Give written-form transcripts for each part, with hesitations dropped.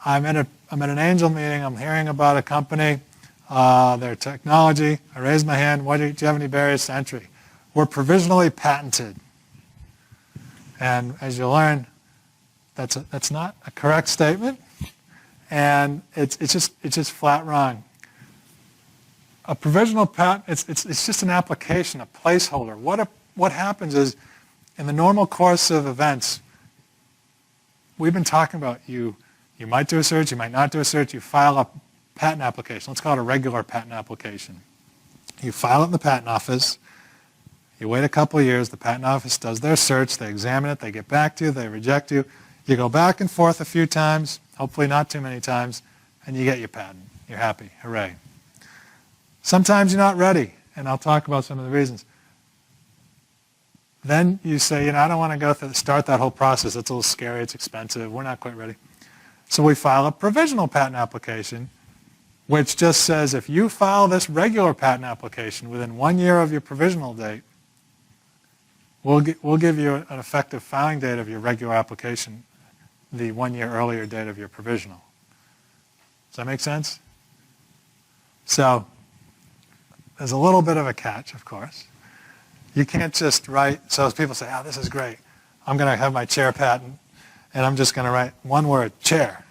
I'm at an angel meeting. I'm hearing about a company, their technology. I raise my hand. Do you have any barriers to entry? We're provisionally patented. And as you learn, that's not a correct statement, and it's just flat wrong. A provisional patent, it's just an application, a placeholder. What happens is, in the normal course of events, we've been talking about you might do a search, you might not do a search, you file a patent application. Let's call it a regular patent application. You file it in the patent office. You wait a couple of years. The patent office does their search. They examine it. They get back to you. They reject you. You go back and forth a few times, hopefully not too many times, and you get your patent. You're happy. Hooray. Sometimes you're not ready, and I'll talk about some of the reasons. Then you say, I don't want to start that whole process. It's a little scary. It's expensive. We're not quite ready. So we file a provisional patent application, which just says if you file this regular patent application within 1 year of your provisional date, we'll give you an effective filing date of your regular application, the 1 year earlier date of your provisional. Does that make sense? So there's a little bit of a catch, of course. You can't just write, so people say, this is great. I'm going to have my chair patent, and I'm just going to write one word, chair.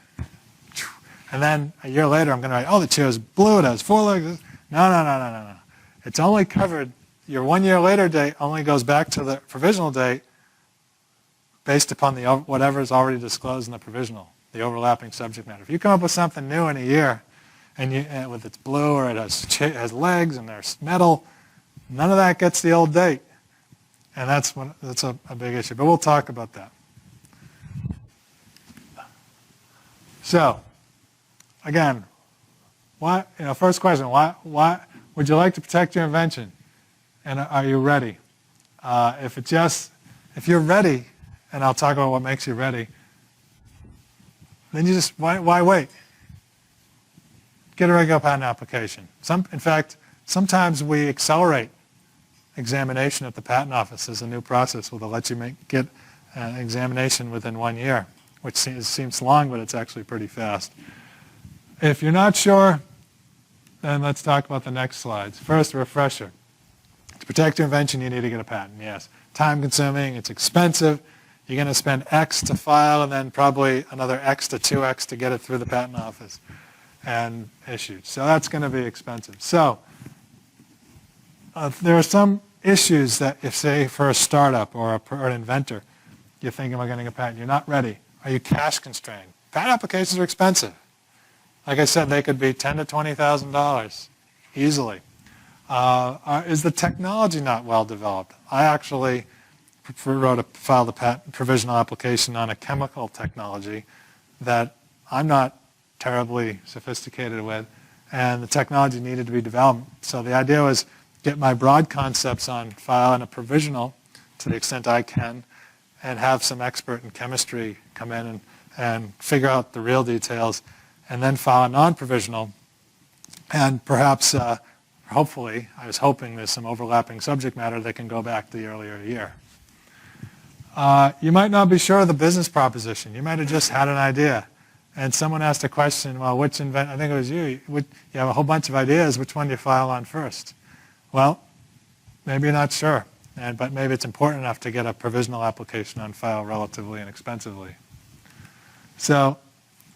And then a year later, I'm going to write, the chair is blue, it has 4 legs. No. It's only covered, your 1 year later date only goes back to the provisional date based upon whatever is already disclosed in the provisional, the overlapping subject matter. If you come up with something new in a year, and with it's blue or it has legs and there's metal, none of that gets the old date. And that's a big issue. But we'll talk about that. So, again, first question, why would you like to protect your invention? And are you ready? If you're ready, and I'll talk about what makes you ready, then you just, why wait? Get a regular patent application. In fact, sometimes we accelerate examination at the patent office as a new process. They'll let you get an examination within 1 year, which seems long, but it's actually pretty fast. If you're not sure, then let's talk about the next slides. First, a refresher. To protect your invention, you need to get a patent, yes. Time-consuming, it's expensive. You're going to spend X to file and then probably another X to 2X to get it through the patent office and issued. So that's going to be expensive. So there are some issues that if, say, for a startup or an inventor, you're thinking about getting a patent, you're not ready. Are you cash constrained? Patent applications are expensive. Like I said, they could be $10,000 to $20,000 easily. Is the technology not well developed? I actually filed a patent provisional application on a chemical technology that I'm not terribly sophisticated with, and the technology needed to be developed. So the idea was get my broad concepts on file in a provisional to the extent I can, and have some expert in chemistry come in and figure out the real details, and then file a non-provisional, and perhaps, hopefully, I was hoping there's some overlapping subject matter that can go back to the earlier year. You might not be sure of the business proposition. You might have just had an idea, and someone asked a question, well, I think it was you, you have a whole bunch of ideas, which one do you file on first? Well, maybe you're not sure, but maybe it's important enough to get a provisional application on file relatively inexpensively. So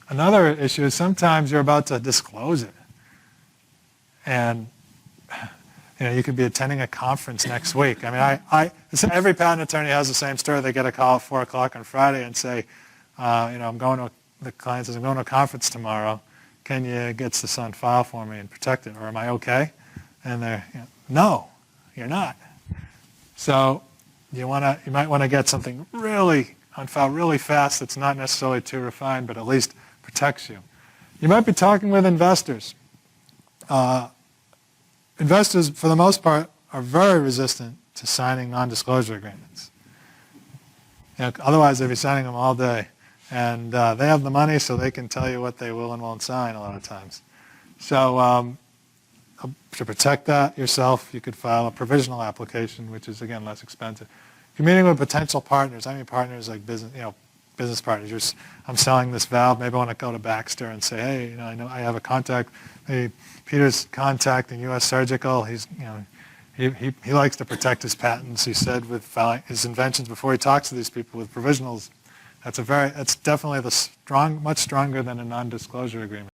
another issue is sometimes you're about to disclose it, and you could be attending a conference next week. I mean, every patent attorney has the same story. They get a call at 4 o'clock on Friday and say, the client says, I'm going to a conference tomorrow. Can you get this on file for me and protect it? Or am I okay? And they're, no, you're not. So you might want to get something really on file really fast that's not necessarily too refined, but at least protects you. You might be talking with investors. Investors, for the most part, are very resistant to signing non-disclosure agreements. Otherwise, they'd be signing them all day. And they have the money, so they can tell you what they will and won't sign a lot of times. So to protect that yourself, you could file a provisional application, which is, again, less expensive. If you're meeting with potential partners, I mean partners like business business partners. I'm selling this valve. Maybe I want to go to Baxter and say, hey, I know I have a contact. Hey, Peter's contacting U.S. Surgical. He's, he likes to protect his patents. He said with his inventions before he talks to these people with provisionals. That's definitely much stronger than a non-disclosure agreement.